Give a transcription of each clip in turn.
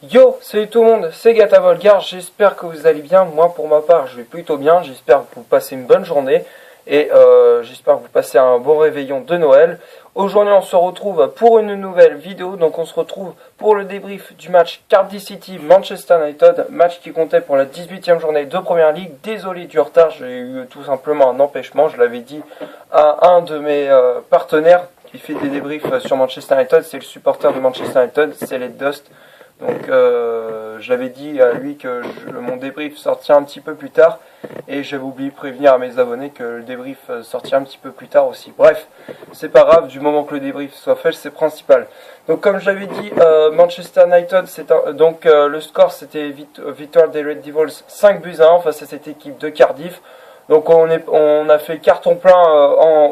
Yo, salut tout le monde, c'est Gata Volgar, j'espère que vous allez bien. Moi pour ma part je vais plutôt bien, j'espère que vous passez une bonne journée et j'espère que vous passez un bon réveillon de Noël. Aujourd'hui on se retrouve pour une nouvelle vidéo, donc on se retrouve pour le débrief du match Cardiff City Manchester United, match qui comptait pour la 18e journée de Première Ligue. Désolé du retard, j'ai eu tout simplement un empêchement, je l'avais dit à un de mes partenaires qui fait des débriefs sur Manchester United, c'est le supporter de Manchester United, c'est Let Dust. Donc j'avais dit à lui que mon débrief sortirait un petit peu plus tard et j'avais oublié de prévenir à mes abonnés que le débrief sortirait un petit peu plus tard aussi. Bref, c'est pas grave, du moment que le débrief soit fait, c'est principal. Donc comme je l'avais dit, Manchester United, le score c'était victoire des Red Devils 5-1 face à cette équipe de Cardiff. Donc on a fait carton plein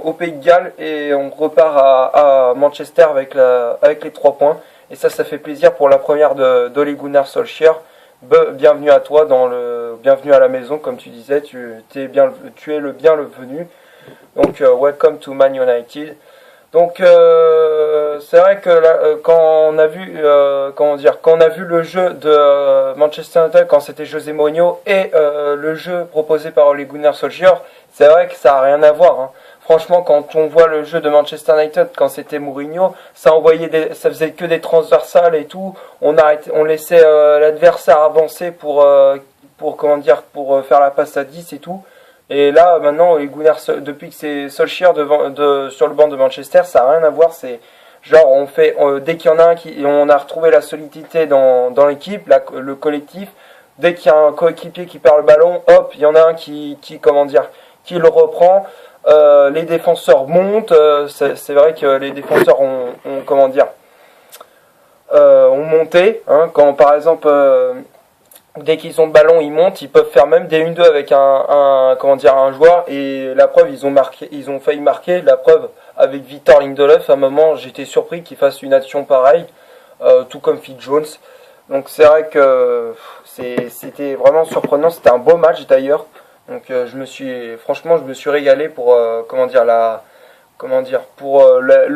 au Pays de Galles et on repart à Manchester avec les 3 points. Et ça fait plaisir pour la première d'Ole Gunnar Solskjaer. Bienvenue à toi bienvenue à la maison, comme tu disais, tu es le bienvenu. Donc welcome to Man United. Donc c'est vrai que quand on a vu le jeu de Manchester United quand c'était José Mourinho et le jeu proposé par Ole Gunnar Solskjaer, c'est vrai que ça a rien à voir, hein. Franchement, quand on voit le jeu de Manchester United quand c'était Mourinho, ça faisait que des transversales et tout. On laissait l'adversaire avancer pour faire la passe à 10 et tout. Et là, maintenant, depuis que c'est Solskjaer sur le banc de Manchester, ça n'a rien à voir. C'est genre dès qu'il y en a un on a retrouvé la solidité dans l'équipe, le collectif. Dès qu'il y a un coéquipier qui perd le ballon, hop, il y en a un qui le reprend. Les défenseurs montent, c'est vrai que les défenseurs ont monté, hein, quand par exemple dès qu'ils ont le ballon ils montent, ils peuvent faire même des 1-2 avec un joueur, et la preuve ils ont failli marquer, la preuve avec Victor Lindelof. À un moment j'étais surpris qu'il fasse une action pareille, tout comme Phil Jones. Donc c'est vrai que c'était vraiment surprenant, c'était un beau match d'ailleurs. Donc je me suis régalé pour le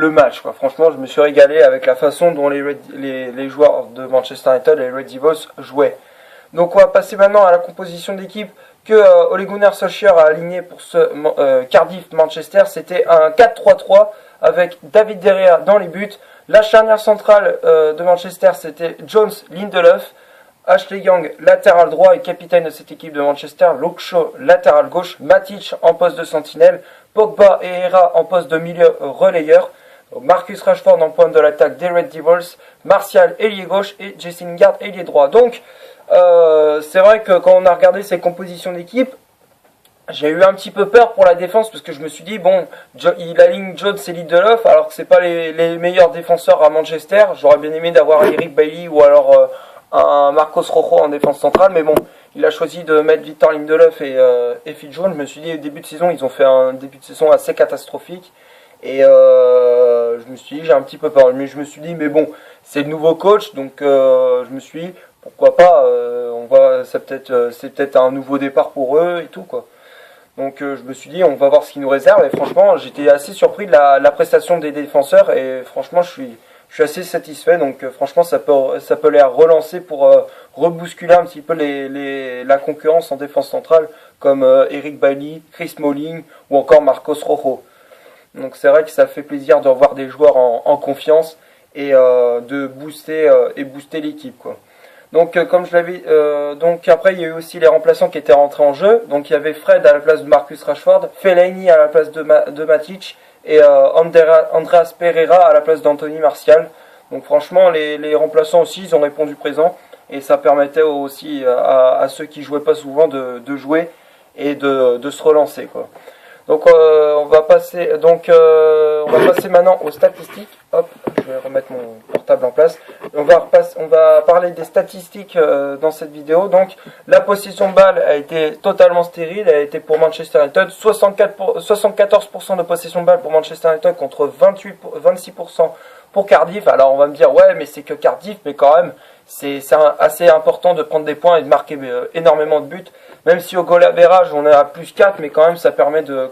match, quoi. Franchement, je me suis régalé avec la façon dont les joueurs de Manchester United, les Red Devils, jouaient. Donc on va passer maintenant à la composition d'équipe que Ole Gunnar Solskjaer a aligné pour ce Cardiff Manchester. C'était un 4-3-3 avec David De Gea dans les buts. La charnière centrale de Manchester, c'était Jones, Lindelof. Ashley Young, latéral droit et capitaine de cette équipe de Manchester. Luke Shaw, latéral gauche. Matic en poste de sentinelle. Pogba et Herrera en poste de milieu relayeur. Marcus Rashford en pointe de l'attaque des Red Devils. Martial, ailier gauche. Et Jesse Lingard, ailier droit. Donc, c'est vrai que quand on a regardé ces compositions d'équipe, j'ai eu un petit peu peur pour la défense, parce que je me suis dit, bon, il aligne Jones et Lindelof, alors que c'est pas les meilleurs défenseurs à Manchester. J'aurais bien aimé d'avoir Eric Bailly ou alors un Marcos Rojo en défense centrale, mais bon, il a choisi de mettre Victor Lindelof et Phil Jones. Je me suis dit, au début de saison, ils ont fait un début de saison assez catastrophique, et je me suis dit, j'ai un petit peu peur, mais je me suis dit, mais bon, c'est le nouveau coach, donc je me suis dit, pourquoi pas, c'est peut-être un nouveau départ pour eux et tout, quoi. Donc je me suis dit, on va voir ce qu'ils nous réservent, et franchement, j'étais assez surpris de la prestation des défenseurs, et franchement, je suis assez satisfait. Donc franchement, ça peut les relancer pour rebousculer un petit peu la concurrence en défense centrale, comme Eric Bailly, Chris Smalling ou encore Marcos Rojo. Donc c'est vrai que ça fait plaisir de revoir des joueurs en confiance et de booster l'équipe, quoi. Donc comme je l'avais, donc après il y a eu aussi les remplaçants qui étaient rentrés en jeu. Donc il y avait Fred à la place de Marcus Rashford, Fellaini à la place de Matic, et Andreas Pereira à la place d'Anthony Martial. Donc franchement, les remplaçants aussi, ils ont répondu présent, et ça permettait aussi à ceux qui jouaient pas souvent de jouer et de se relancer, quoi. Donc on va passer maintenant aux statistiques. Hop, je vais remettre mon portable en place. On va parler des statistiques dans cette vidéo. Donc la possession de balle a été totalement stérile. Elle a été pour Manchester United 74% de possession de balle pour Manchester United contre 26% pour Cardiff. Alors on va me dire, ouais, mais c'est que Cardiff, mais quand même c'est assez important de prendre des points et de marquer énormément de buts. Même si au goal average on est à plus 4, mais quand même ça permet de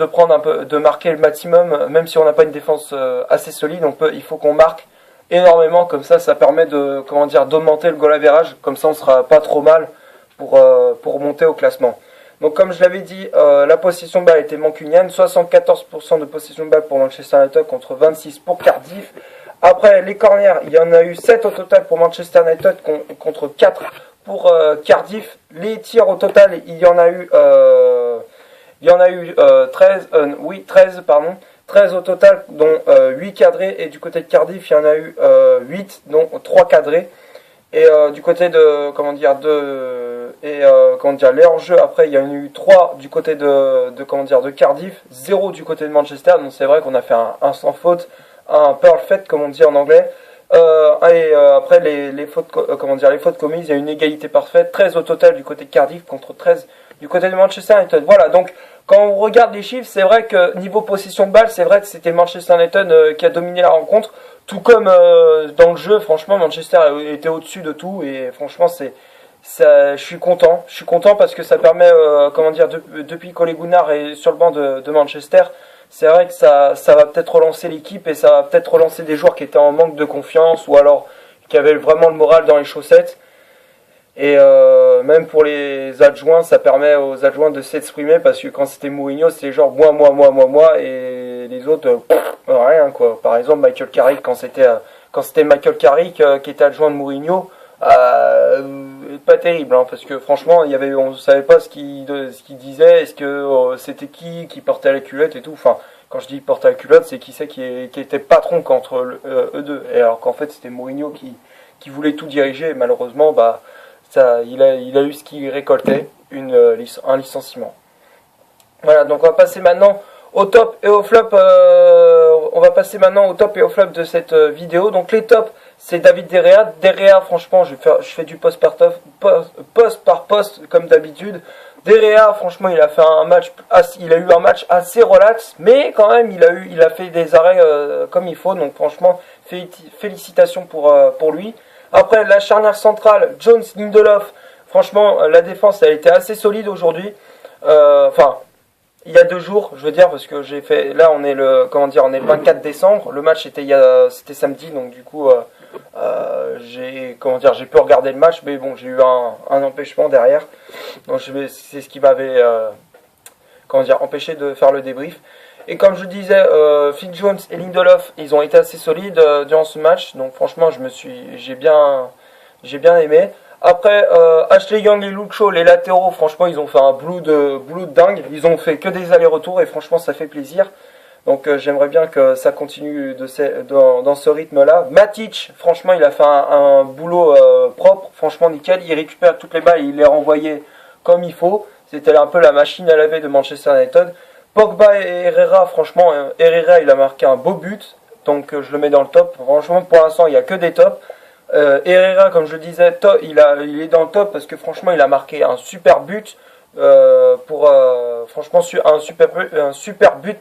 prendre un peu, de marquer le maximum, même si on n'a pas une défense assez solide. Il faut qu'on marque énormément. Comme ça permet de, comment dire, d'augmenter le goal average. Comme ça, on sera pas trop mal pour monter au classement. Donc comme je l'avais dit, la possession de balle était mancunienne, 74% de possession de balle pour Manchester United contre 26 pour Cardiff. Après les corners, il y en a eu 7 au total pour Manchester United contre 4 pour Cardiff. Les tirs au total, il y en a eu 13 au total, dont 8 cadrés, et du côté de Cardiff, il y en a eu 8, dont 3 cadrés. Et du côté de les hors-jeux, après il y en a eu 3 du côté de Cardiff, 0 du côté de Manchester. Donc c'est vrai qu'on a fait un sans faute, un perfect comme on dit en anglais. Après les fautes les fautes commises, il y a une égalité parfaite, 13 au total du côté de Cardiff contre 13 du côté de Manchester United. Voilà, donc quand on regarde les chiffres, c'est vrai que niveau possession de balle, c'est vrai que c'était Manchester United qui a dominé la rencontre. Tout comme dans le jeu, franchement, Manchester était au-dessus de tout, et franchement, je suis content. Je suis content parce que ça permet, depuis qu'Ole Gunnar est sur le banc de Manchester, c'est vrai que ça va peut-être relancer l'équipe, et ça va peut-être relancer des joueurs qui étaient en manque de confiance, ou alors qui avaient vraiment le moral dans les chaussettes. Et même pour les adjoints, ça permet aux adjoints de s'exprimer, parce que quand c'était Mourinho, c'était genre moi, et les autres, rien quoi. Par exemple, Michael Carrick, quand c'était Michael Carrick qui était adjoint de Mourinho, pas terrible, hein, parce que franchement, on ne savait pas ce qu'il disait, est-ce que c'était qui portait la culotte et tout. Enfin, quand je dis portait la culotte, c'est qui était patron contre eux deux. Et alors qu'en fait, c'était Mourinho qui voulait tout diriger, et malheureusement, il a eu ce qu'il récoltait, un licenciement. Voilà, donc on va passer maintenant au top et au flop. De cette vidéo. Donc les tops, c'est David De Gea. De Gea, franchement, je fais du post par post comme d'habitude. De Gea, franchement, il a eu un match assez relax, mais quand même, il a fait des arrêts comme il faut. Donc franchement, félicitations pour lui. Après, la charnière centrale, Jones, Lindelof, franchement, la défense a été assez solide aujourd'hui. Il y a 2 jours, je veux dire, parce que on est le 24 décembre. Le match c'était samedi, donc du coup, j'ai pu regarder le match, mais bon, j'ai eu un empêchement derrière. Donc c'est ce qui m'avait, empêché de faire le débrief. Et comme je disais, Phil Jones et Lindelof, ils ont été assez solides durant ce match. Donc franchement, j'ai bien aimé. Après, Ashley Young et Luke Shaw, les latéraux, franchement, ils ont fait un boulot de dingue. Ils ont fait que des allers-retours, et franchement, ça fait plaisir. Donc j'aimerais bien que ça continue dans ce rythme-là. Matic, franchement, il a fait un boulot propre, franchement nickel. Il récupère toutes les balles, il les renvoyait comme il faut. C'était un peu la machine à laver de Manchester United. Pogba et Herrera, franchement, Herrera, il a marqué un beau but, donc je le mets dans le top. Franchement, pour l'instant, il n'y a que des tops. Herrera, comme je le disais, il est dans le top parce que franchement, il a marqué un super but, franchement, un super but,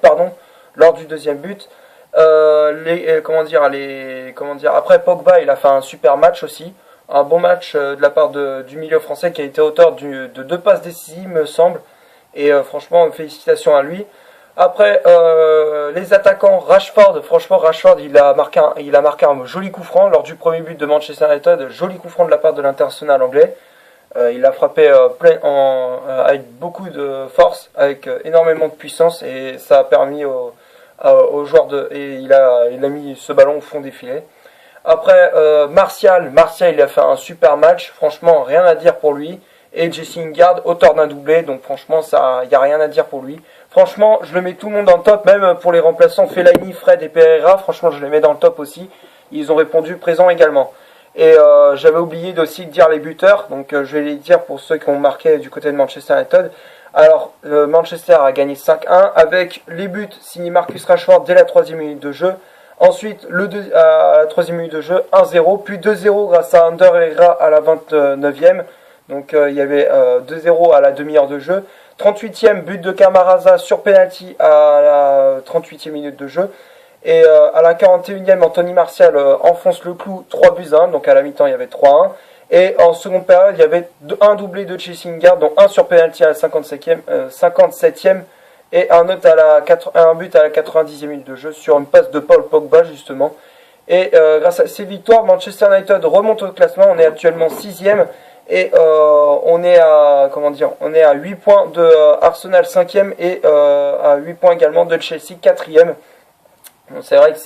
lors du deuxième but. Après, Pogba, il a fait un super match aussi. Un bon match de la part du milieu français, qui a été auteur de 2 passes décisives, me semble. Et franchement, félicitations à lui. Après, les attaquants, Rashford, il a marqué un joli coup franc lors du premier but de Manchester United. Joli coup franc de la part de l'international anglais. Il a frappé avec beaucoup de force, avec énormément de puissance, et ça a permis aux joueurs et il a mis ce ballon au fond des filets. Après, Martial, il a fait un super match. Franchement, rien à dire pour lui. Et Jesse Lingard, auteur d'un doublé, donc franchement, il n'y a rien à dire pour lui. Franchement, je le mets tout le monde dans le top, même pour les remplaçants Fellaini, Fred et Pereira, franchement, je les mets dans le top aussi. Ils ont répondu présent également. Et j'avais oublié aussi de dire les buteurs, donc je vais les dire pour ceux qui ont marqué du côté de Manchester United. Alors, Manchester a gagné 5-1 avec les buts signés Marcus Rashford dès la 3e minute de jeu. Ensuite, à la 3e minute de jeu, 1-0, puis 2-0 grâce à Ander Herrera à la 29e. Donc il y avait 2-0 à la demi-heure de jeu. 38e but de Camarasa sur penalty à la 38e minute de jeu. Et à la 41e, Anthony Martial enfonce le clou, 3-1. Donc à la mi-temps, il y avait 3-1. Et en seconde période, il y avait un doublé de Jesse Lingard, dont un sur penalty à la 57e et un but à la 90e minute de jeu sur une passe de Paul Pogba justement. Et grâce à ces victoires, Manchester United remonte au classement. On est actuellement 6e. Et on est à on est à 8 points de Arsenal 5e et à 8 points également de Chelsea 4e. C'est vrai que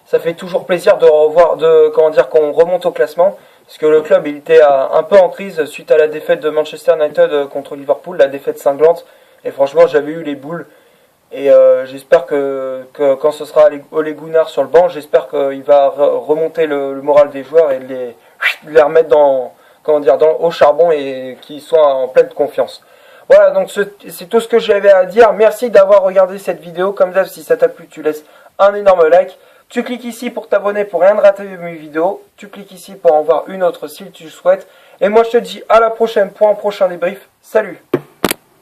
ça fait toujours plaisir de revoir qu'on remonte au classement, parce que le club il était un peu en crise suite à la défaite de Manchester United contre Liverpool, la défaite cinglante, et franchement j'avais eu les boules. Et j'espère que quand ce sera Ole Gunnar sur le banc, j'espère qu'il va remonter le moral des joueurs et les remettre au charbon et qu'ils soient en pleine confiance. Voilà, donc c'est tout ce que j'avais à dire. Merci d'avoir regardé cette vidéo. Comme d'hab, si ça t'a plu, tu laisses un énorme like. Tu cliques ici pour t'abonner pour rien de rater mes vidéos. Tu cliques ici pour en voir une autre si tu le souhaites. Et moi, je te dis à la prochaine pour un prochain débrief. Salut!